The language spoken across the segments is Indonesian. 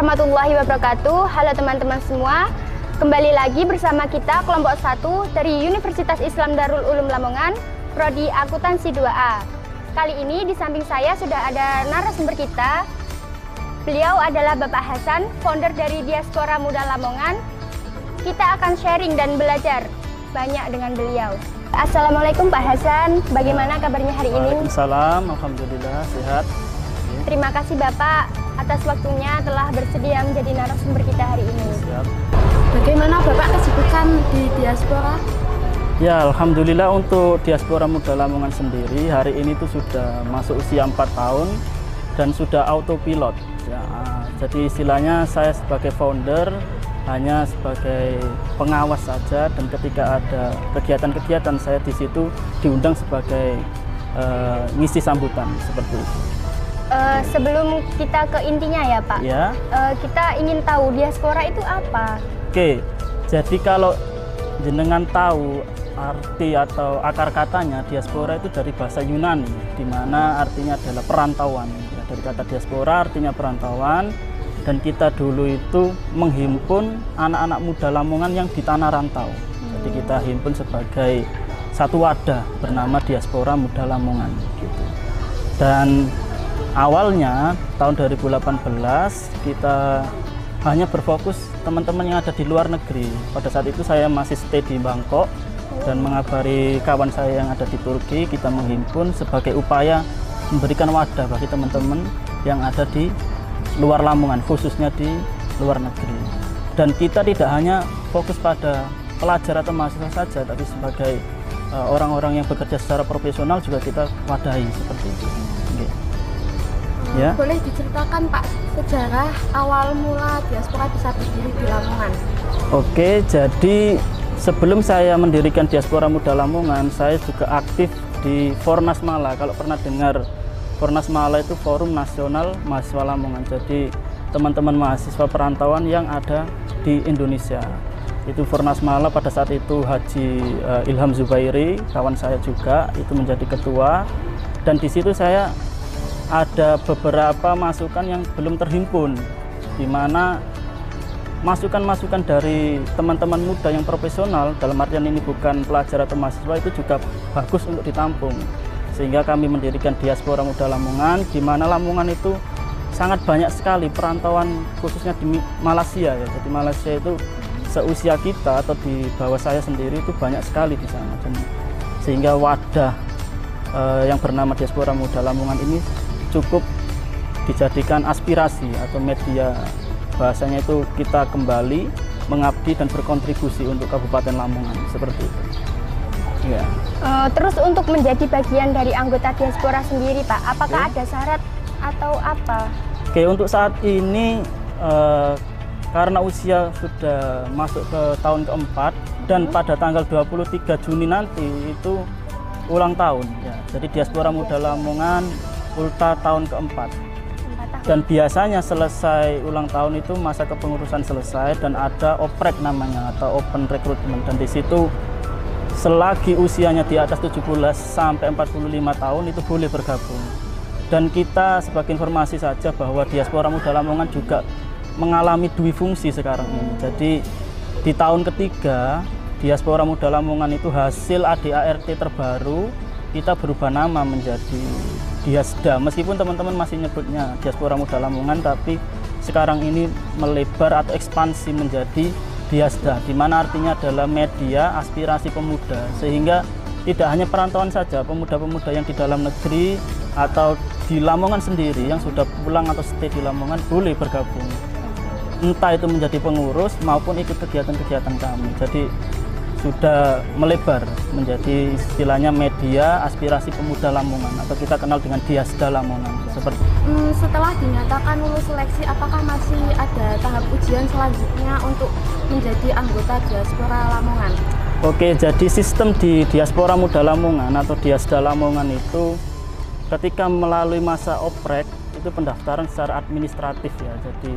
warahmatullahi wabarakatuh. Halo teman-teman semua. Kembali lagi bersama kita kelompok 1 dari Universitas Islam Darul Ulum Lamongan, Prodi Akuntansi 2A. Kali ini di samping saya sudah ada narasumber kita. Beliau adalah Bapak Hasan, founder dari Diaspora Muda Lamongan. Kita akan sharing dan belajar banyak dengan beliau. Assalamualaikum Pak Hasan, bagaimana kabarnya hari ini? Waalaikumsalam, alhamdulillah sehat. Terima kasih Bapak atas waktunya telah bersedia menjadi narasumber kita hari ini. Siap. Bagaimana Bapak kesibukan di Diaspora? Ya, alhamdulillah untuk Diaspora Muda Lamongan sendiri hari ini tuh sudah masuk usia 4 tahun dan sudah autopilot. Ya, jadi istilahnya saya sebagai founder hanya sebagai pengawas saja, dan ketika ada kegiatan-kegiatan saya di situ diundang sebagai ngisi sambutan seperti itu. Sebelum kita ke intinya ya Pak, Ya. Kita ingin tahu diaspora itu apa? Oke, jadi kalau jenengan tahu arti atau akar katanya, diaspora itu dari bahasa Yunani, di mana artinya adalah perantauan. Ya, dari kata diaspora artinya perantauan, dan kita dulu itu menghimpun anak-anak muda Lamongan yang di tanah rantau. Jadi kita himpun sebagai satu wadah bernama Diaspora Muda Lamongan. Gitu. Dan awalnya tahun 2018 kita hanya berfokus teman-teman yang ada di luar negeri. Pada saat itu saya masih stay di Bangkok dan mengabari kawan saya yang ada di Turki. Kita menghimpun sebagai upaya memberikan wadah bagi teman-teman yang ada di luar Lamongan, khususnya di luar negeri. Dan kita tidak hanya fokus pada pelajar atau mahasiswa saja, tapi sebagai orang-orang yang bekerja secara profesional juga kita wadahi seperti itu. Okay. Ya. Boleh diceritakan Pak sejarah awal mula diaspora bisa berdiri di Lamongan? Oke, jadi sebelum saya mendirikan Diaspora Muda Lamongan, saya juga aktif di Fornas Mala. Kalau pernah dengar Fornas Mala itu Forum Nasional Mahasiswa Lamongan. Jadi teman-teman mahasiswa perantauan yang ada di Indonesia. Itu Fornas Mala pada saat itu Haji Ilham Zubairi, kawan saya juga, itu menjadi ketua. Dan di situ saya ada beberapa masukan yang belum terhimpun, di mana masukan-masukan dari teman-teman muda yang profesional, dalam artian ini bukan pelajar atau mahasiswa, itu juga bagus untuk ditampung. Sehingga kami mendirikan Diaspora Muda Lamongan, di mana Lamongan itu sangat banyak sekali perantauan, khususnya di Malaysia ya. Jadi Malaysia itu seusia kita atau di bawah saya sendiri itu banyak sekali di sana. Dan sehingga wadah yang bernama Diaspora Muda Lamongan ini cukup dijadikan aspirasi atau media, bahasanya itu kita kembali mengabdi dan berkontribusi untuk Kabupaten Lamongan seperti itu. Ya. Terus untuk menjadi bagian dari anggota diaspora sendiri Pak, apakah ada syarat atau apa? Oke, untuk saat ini karena usia sudah masuk ke tahun keempat dan pada tanggal 23 Juni nanti itu ulang tahun ya. Jadi Diaspora Muda Lamongan ulta tahun keempat. Dan biasanya selesai ulang tahun itu masa kepengurusan selesai dan ada oprek namanya atau open recruitment, dan di situ selagi usianya di atas 17 sampai 45 tahun itu boleh bergabung. Dan kita sebagai informasi saja bahwa Diaspora Muda Lamongan juga mengalami dui fungsi sekarang ini. Jadi di tahun ketiga Diaspora Muda Lamongan itu hasil ADART terbaru, kita berubah nama menjadi Diasda. Meskipun teman-teman masih nyebutnya Diaspora Muda Lamongan, tapi sekarang ini melebar atau ekspansi menjadi Diasda, di mana artinya adalah media aspirasi pemuda, sehingga tidak hanya perantauan saja, pemuda-pemuda yang di dalam negeri atau di Lamongan sendiri yang sudah pulang atau stay di Lamongan boleh bergabung, entah itu menjadi pengurus maupun ikut kegiatan-kegiatan kami. Jadi sudah melebar menjadi istilahnya media aspirasi pemuda Lamongan, atau kita kenal dengan Diasda Lamongan seperti. Setelah dinyatakan lulus seleksi, apakah masih ada tahap ujian selanjutnya untuk menjadi anggota Diaspora Lamongan? Oke, jadi sistem di Diaspora Muda Lamongan atau Diasda Lamongan itu ketika melalui masa oprek itu pendaftaran secara administratif ya. Jadi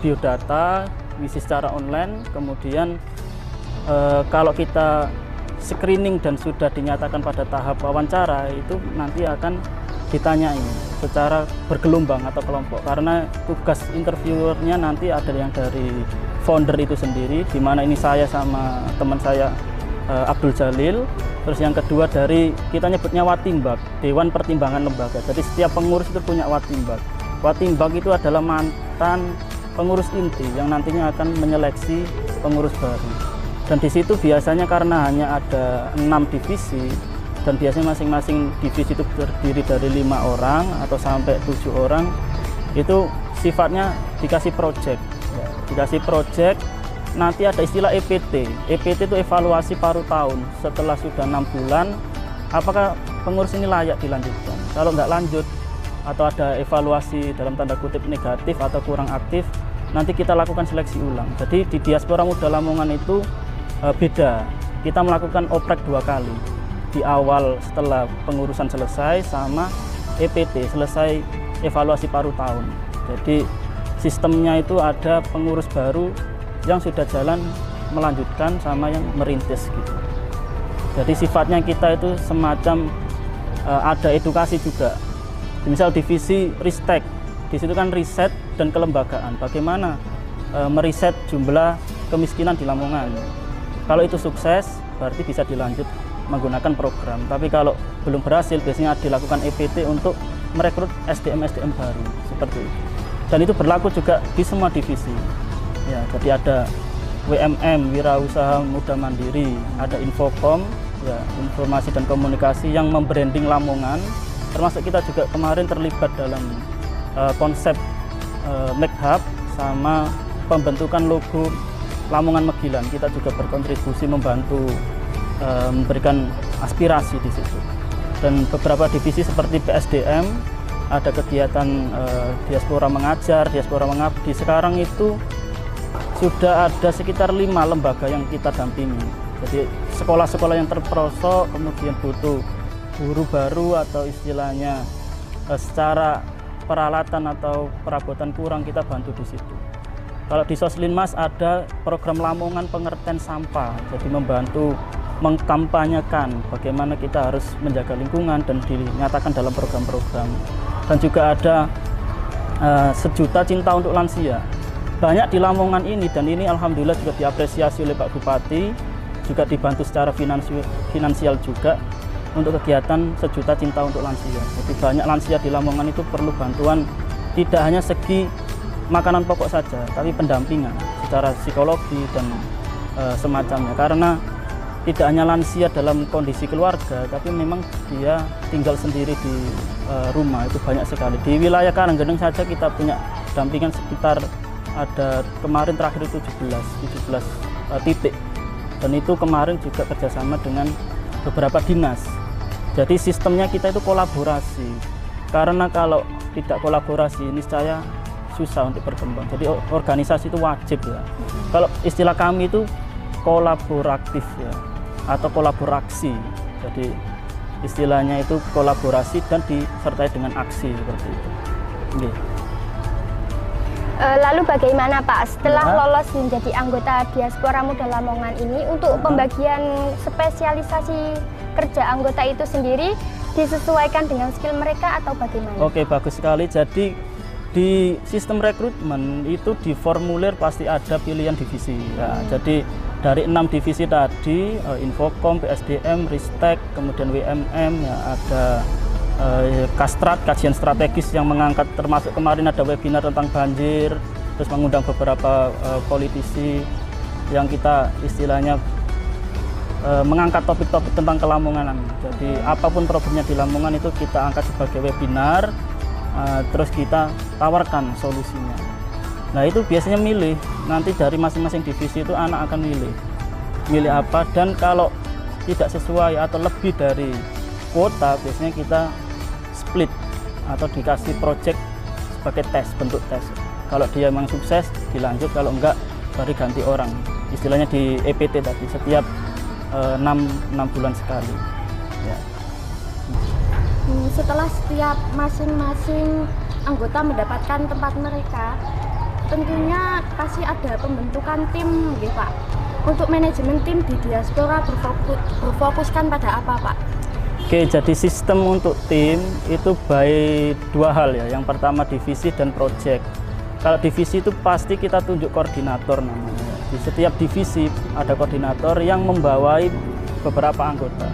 biodata ngisi secara online, kemudian kalau kita screening dan sudah dinyatakan pada tahap wawancara, itu nanti akan ditanyai secara bergelombang atau kelompok, karena tugas interviewernya nanti ada yang dari founder itu sendiri, di mana ini saya sama teman saya Abdul Jalil. Terus yang kedua dari, kita nyebutnya Watimbak, Dewan Pertimbangan Lembaga. Jadi setiap pengurus itu punya Watimbak. Watimbak itu adalah mantan pengurus inti yang nantinya akan menyeleksi pengurus baru. Dan di situ biasanya karena hanya ada 6 divisi, dan biasanya masing-masing divisi itu terdiri dari 5 orang atau sampai 7 orang, itu sifatnya dikasih project. Ya, dikasih project, nanti ada istilah EPT. EPT itu evaluasi paruh tahun. Setelah sudah 6 bulan, apakah pengurus ini layak dilanjutkan? Kalau nggak lanjut atau ada evaluasi dalam tanda kutip negatif atau kurang aktif, nanti kita lakukan seleksi ulang. Jadi di Diaspora Muda Lamongan itu beda. Kita melakukan oprek 2 kali. Di awal setelah pengurusan selesai, sama EPT selesai evaluasi paruh tahun. Jadi sistemnya itu ada pengurus baru yang sudah jalan melanjutkan sama yang merintis gitu. Jadi sifatnya kita itu semacam ada edukasi juga. Misal divisi Ristek, di situ kan riset dan kelembagaan. Bagaimana meriset jumlah kemiskinan di Lamongan. Kalau itu sukses, berarti bisa dilanjut menggunakan program. Tapi kalau belum berhasil, biasanya dilakukan EPT untuk merekrut SDM-SDM baru seperti itu. Dan itu berlaku juga di semua divisi. Ya, jadi ada WMM, Wirausaha Muda Mandiri, ada Infocom, ya, informasi dan komunikasi yang membranding Lamongan. Termasuk kita juga kemarin terlibat dalam konsep Make Hub sama pembentukan logo Lamongan Megilan. Kita juga berkontribusi membantu memberikan aspirasi di situ. Dan beberapa divisi seperti PSDM, ada kegiatan diaspora mengajar, diaspora mengabdi. Sekarang itu sudah ada sekitar 5 lembaga yang kita dampingi. Jadi sekolah-sekolah yang terperosok kemudian butuh guru baru atau istilahnya secara peralatan atau perabotan kurang, kita bantu di situ. Kalau di Soslinmas ada program Lamongan Pengertian Sampah, jadi membantu mengkampanyekan bagaimana kita harus menjaga lingkungan dan dinyatakan dalam program-program. Dan juga ada 1 juta cinta untuk lansia. Banyak di Lamongan ini, dan ini alhamdulillah juga diapresiasi oleh Pak Bupati, juga dibantu secara finansial juga untuk kegiatan 1 juta cinta untuk lansia. Jadi banyak lansia di Lamongan itu perlu bantuan, tidak hanya segi makanan pokok saja, tapi pendampingan secara psikologi dan semacamnya. Karena tidak hanya lansia dalam kondisi keluarga, tapi memang dia tinggal sendiri di rumah, itu banyak sekali. Di wilayah Karanggeneng saja kita punya dampingan sekitar, ada kemarin terakhir itu 17 titik. Dan itu kemarin juga kerjasama dengan beberapa dinas. Jadi sistemnya kita itu kolaborasi. Karena kalau tidak kolaborasi, niscaya susah untuk berkembang. Jadi organisasi itu wajib ya. Kalau istilah kami itu kolaboratif ya, atau kolaborasi. Jadi istilahnya itu kolaborasi dan disertai dengan aksi seperti itu. Oke. Lalu bagaimana Pak setelah lolos menjadi anggota Diaspora Muda Lamongan ini, untuk pembagian spesialisasi kerja anggota itu sendiri disesuaikan dengan skill mereka atau bagaimana? Oke, bagus sekali. Jadi di sistem rekrutmen itu di formulir pasti ada pilihan divisi ya. Jadi dari 6 divisi tadi, Infocom, PSDM, Ristek, kemudian WMM, ya, ada Kastrat, kajian strategis yang mengangkat, termasuk kemarin ada webinar tentang banjir, terus mengundang beberapa politisi yang kita istilahnya mengangkat topik-topik tentang kelamonganan. Jadi apapun problemnya di Lamongan itu kita angkat sebagai webinar, terus kita tawarkan solusinya. Nah itu biasanya milih, nanti dari masing-masing divisi itu anak akan milih apa, dan kalau tidak sesuai atau lebih dari kuota, biasanya kita split atau dikasih project sebagai tes, bentuk tes. Kalau dia memang sukses dilanjut, kalau enggak baru ganti orang. Istilahnya di EPT tadi, setiap 6 bulan sekali ya. Setelah setiap masing-masing anggota mendapatkan tempat mereka, tentunya pasti ada pembentukan tim gitu Pak. Untuk manajemen tim di Diaspora berfokuskan pada apa Pak? Oke, jadi sistem untuk tim itu baik dua hal ya. Yang pertama divisi dan project. Kalau divisi itu pasti kita tunjuk koordinator namanya. Di setiap divisi ada koordinator yang membawai beberapa anggota.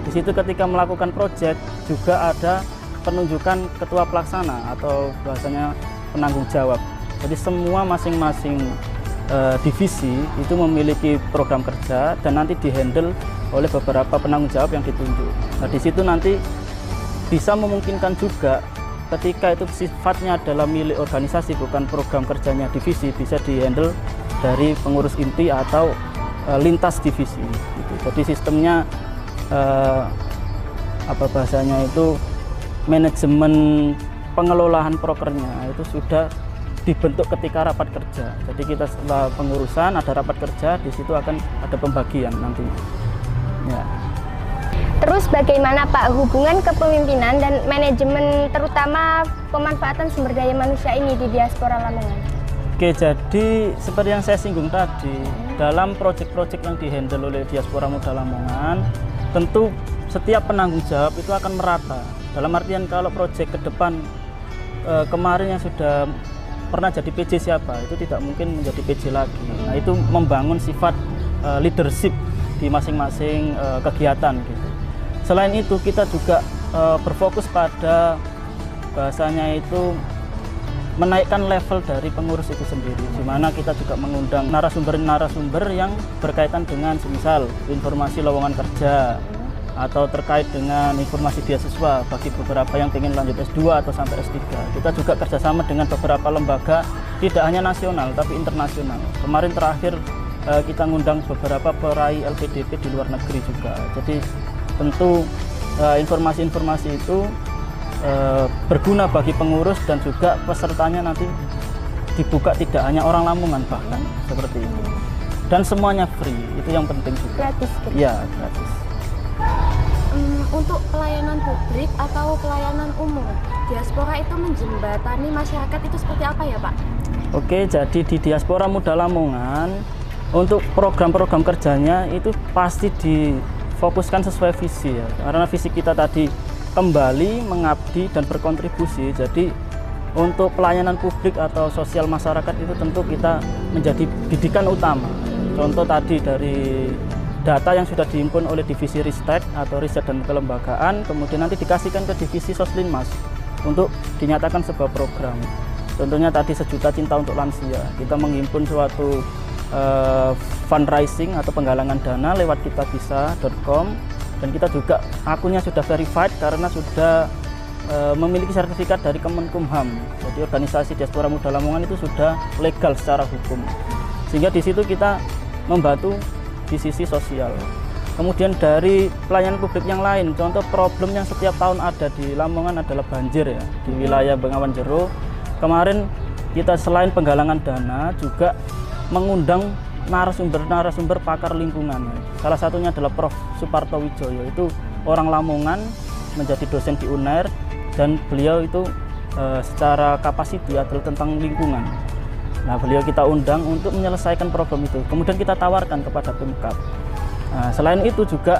Di situ ketika melakukan project juga ada penunjukan ketua pelaksana atau bahasanya penanggung jawab. Jadi semua masing-masing divisi itu memiliki program kerja dan nanti dihandle oleh beberapa penanggung jawab yang ditunjuk. Nah, di situ nanti bisa memungkinkan juga ketika itu sifatnya adalah milik organisasi bukan program kerjanya divisi, bisa dihandle dari pengurus inti atau lintas divisi. Gitu. Jadi sistemnya apa bahasanya itu manajemen pengelolaan prokernya itu sudah dibentuk ketika rapat kerja. Jadi kita setelah pengurusan ada rapat kerja, di situ akan ada pembagian nantinya. Ya. Terus bagaimana Pak hubungan kepemimpinan dan manajemen terutama pemanfaatan sumber daya manusia ini di diaspora Lamongan? Oke, jadi seperti yang saya singgung tadi, dalam proyek-proyek yang dihandle oleh Diaspora Muda Lamongan, tentu setiap penanggung jawab itu akan merata. Dalam artian kalau proyek ke depan kemarin yang sudah pernah jadi PJ siapa, itu tidak mungkin menjadi PJ lagi. Nah, itu membangun sifat leadership di masing-masing kegiatan gitu. Selain itu kita juga berfokus pada bahasanya itu menaikkan level dari pengurus itu sendiri, di mana kita juga mengundang narasumber-narasumber yang berkaitan dengan semisal informasi lowongan kerja atau terkait dengan informasi beasiswa bagi beberapa yang ingin lanjut S2 atau sampai S3. Kita juga kerjasama dengan beberapa lembaga tidak hanya nasional tapi internasional. Kemarin terakhir kita ngundang beberapa peraih LPDP di luar negeri juga. Jadi tentu informasi-informasi itu berguna bagi pengurus dan juga pesertanya nanti dibuka tidak hanya orang Lamongan bahkan seperti itu. Dan semuanya free, itu yang penting juga. Gratis gitu? Ya, gratis. Untuk pelayanan publik atau pelayanan umum, diaspora itu menjembatani masyarakat itu seperti apa ya Pak? Oke, jadi di Diaspora Muda Lamongan untuk program-program kerjanya itu pasti difokuskan sesuai visi ya. Karena visi kita tadi kembali mengabdi dan berkontribusi. Jadi untuk pelayanan publik atau sosial masyarakat itu tentu kita menjadi didikan utama. Contoh tadi dari data yang sudah dihimpun oleh divisi Ristek atau riset dan kelembagaan, kemudian nanti dikasihkan ke divisi Soslinmas untuk dinyatakan sebuah program. Contohnya tadi 1 juta cinta untuk lansia. Kita menghimpun suatu fundraising atau penggalangan dana lewat kitabisa.com dan kita juga akunnya sudah verified karena sudah memiliki sertifikat dari Kemenkumham. Jadi organisasi Diaspora Muda Lamongan itu sudah legal secara hukum. Sehingga di situ kita membantu di sisi sosial. Kemudian dari pelayanan publik yang lain, contoh problem yang setiap tahun ada di Lamongan adalah banjir ya di wilayah Bengawan Jero. Kemarin kita selain penggalangan dana juga mengundang narasumber pakar lingkungan. Salah satunya adalah Prof. Suparto Wijoyo, itu orang Lamongan, menjadi dosen di UNER dan beliau itu secara kapasiti adalah tentang lingkungan. Nah, beliau kita undang untuk menyelesaikan problem itu. Kemudian kita tawarkan kepada Pemkab. Nah, selain itu juga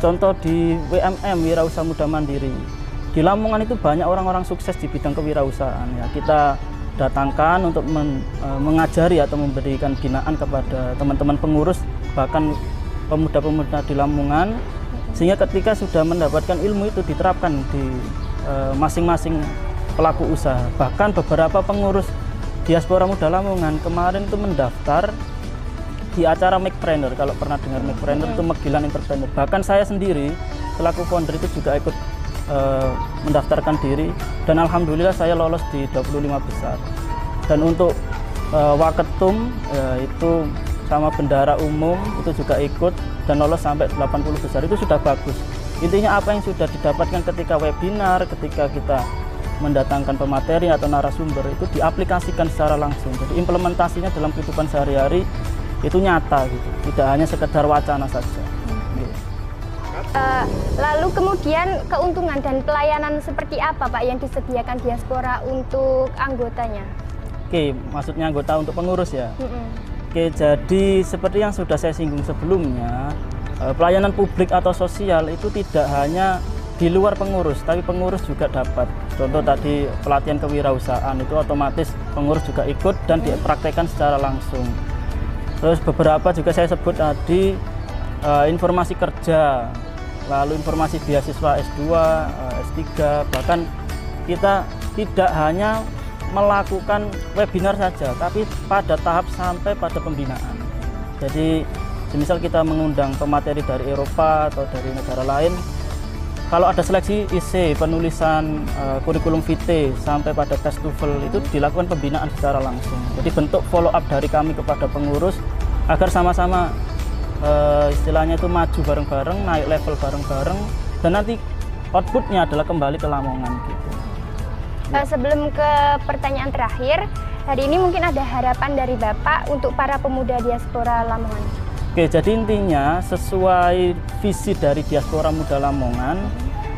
contoh di WMM Wirausaha Muda Mandiri. Di Lamongan itu banyak orang-orang sukses di bidang kewirausahaan. Ya, kita datangkan untuk mengajari atau memberikan binaan kepada teman-teman pengurus bahkan pemuda-pemuda di Lamongan, sehingga ketika sudah mendapatkan ilmu itu diterapkan di masing-masing pelaku usaha. Bahkan beberapa pengurus Diaspora Muda Lamongan kemarin itu mendaftar di acara Makepreneur. Kalau pernah dengar Makepreneur itu Megilan Entrepreneur. Bahkan saya sendiri selaku founder itu juga ikut mendaftarkan diri dan alhamdulillah saya lolos di 25 besar. Dan untuk Waketum itu sama bendara umum itu juga ikut dan lolos sampai 80 besar. Itu sudah bagus. Intinya apa yang sudah didapatkan ketika webinar, ketika kita mendatangkan pemateri atau narasumber itu diaplikasikan secara langsung. Jadi implementasinya dalam kehidupan sehari-hari itu nyata gitu. Tidak hanya sekedar wacana saja. Lalu kemudian keuntungan dan pelayanan seperti apa Pak yang disediakan Diaspora untuk anggotanya? Oke, maksudnya anggota untuk pengurus ya? Oke, jadi seperti yang sudah saya singgung sebelumnya, pelayanan publik atau sosial itu tidak hanya di luar pengurus, tapi pengurus juga dapat. Contoh tadi pelatihan kewirausahaan itu otomatis pengurus juga ikut dan dipraktekkan secara langsung. Terus beberapa juga saya sebut tadi informasi kerja, lalu informasi beasiswa S2, S3, bahkan kita tidak hanya melakukan webinar saja, tapi pada tahap sampai pada pembinaan. Jadi semisal kita mengundang pemateri dari Eropa atau dari negara lain, kalau ada seleksi IC, penulisan kurikulum vitae sampai pada tes TOEFL itu dilakukan pembinaan secara langsung. Jadi bentuk follow up dari kami kepada pengurus agar sama-sama istilahnya itu maju bareng-bareng, naik level bareng-bareng, dan nanti outputnya adalah kembali ke Lamongan gitu. Sebelum ke pertanyaan terakhir, hari ini mungkin ada harapan dari Bapak untuk para pemuda diaspora Lamongan. Oke, jadi intinya sesuai visi dari Diaspora Muda Lamongan,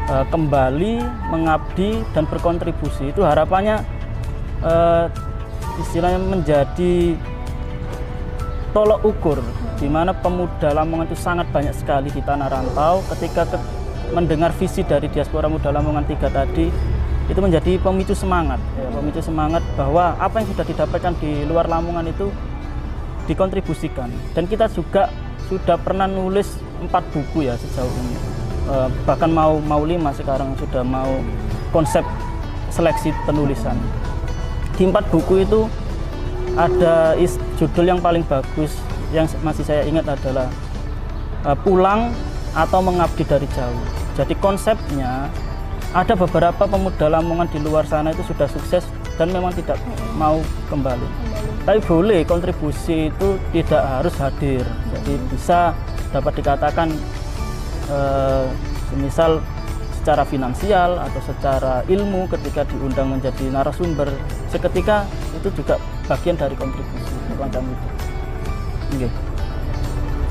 kembali mengabdi dan berkontribusi, itu harapannya istilahnya menjadi tolok ukur di mana pemuda Lamongan itu sangat banyak sekali di tanah rantau. Ketika mendengar visi dari Diaspora Muda Lamongan 3 tadi, itu menjadi pemicu semangat, pemicu semangat bahwa apa yang sudah didapatkan di luar Lamongan itu dikontribusikan. Dan kita juga sudah pernah nulis 4 buku ya sejauh ini, bahkan mau 5 sekarang sudah mau konsep seleksi penulisan. Di 4 buku itu ada judul yang paling bagus yang masih saya ingat adalah Pulang atau Mengabdi dari Jauh. Jadi konsepnya ada beberapa pemuda Lamongan di luar sana itu sudah sukses dan memang tidak mau kembali. Tapi boleh kontribusi itu tidak harus hadir. Jadi bisa dapat dikatakan misal secara finansial atau secara ilmu ketika diundang menjadi narasumber, seketika itu juga bagian dari kontribusi semacam itu. Okay.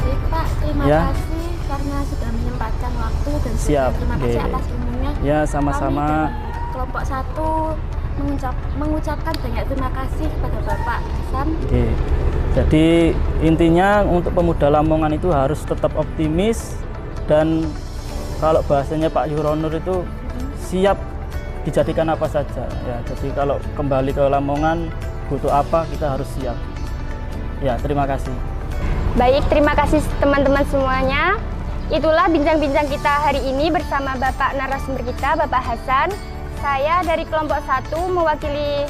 Baik Pak, terima kasih karena sudah menyempatkan waktu dan siap. Terima kasih atas ilmunya. Ya, sama-sama. Kelompok 1 mengucapkan banyak terima kasih kepada Bapak Hasan. Oke. Jadi intinya untuk pemuda Lamongan itu harus tetap optimis, dan kalau bahasanya Pak Yuronur itu siap dijadikan apa saja ya. Jadi kalau kembali ke Lamongan butuh apa, kita harus siap. Ya, terima kasih. Baik, terima kasih teman-teman semuanya. Itulah bincang-bincang kita hari ini bersama Bapak narasumber kita, Bapak Hasan. Saya dari kelompok 1 mewakili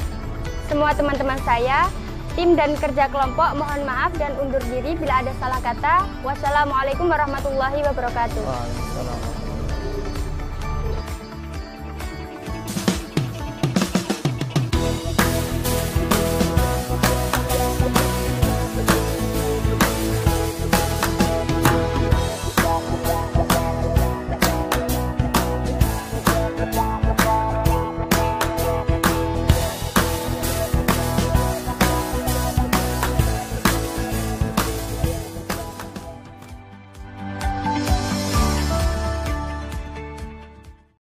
semua teman-teman saya, tim dan kerja kelompok, mohon maaf dan undur diri bila ada salah kata. Wassalamualaikum warahmatullahi wabarakatuh. Waalaikumsalam.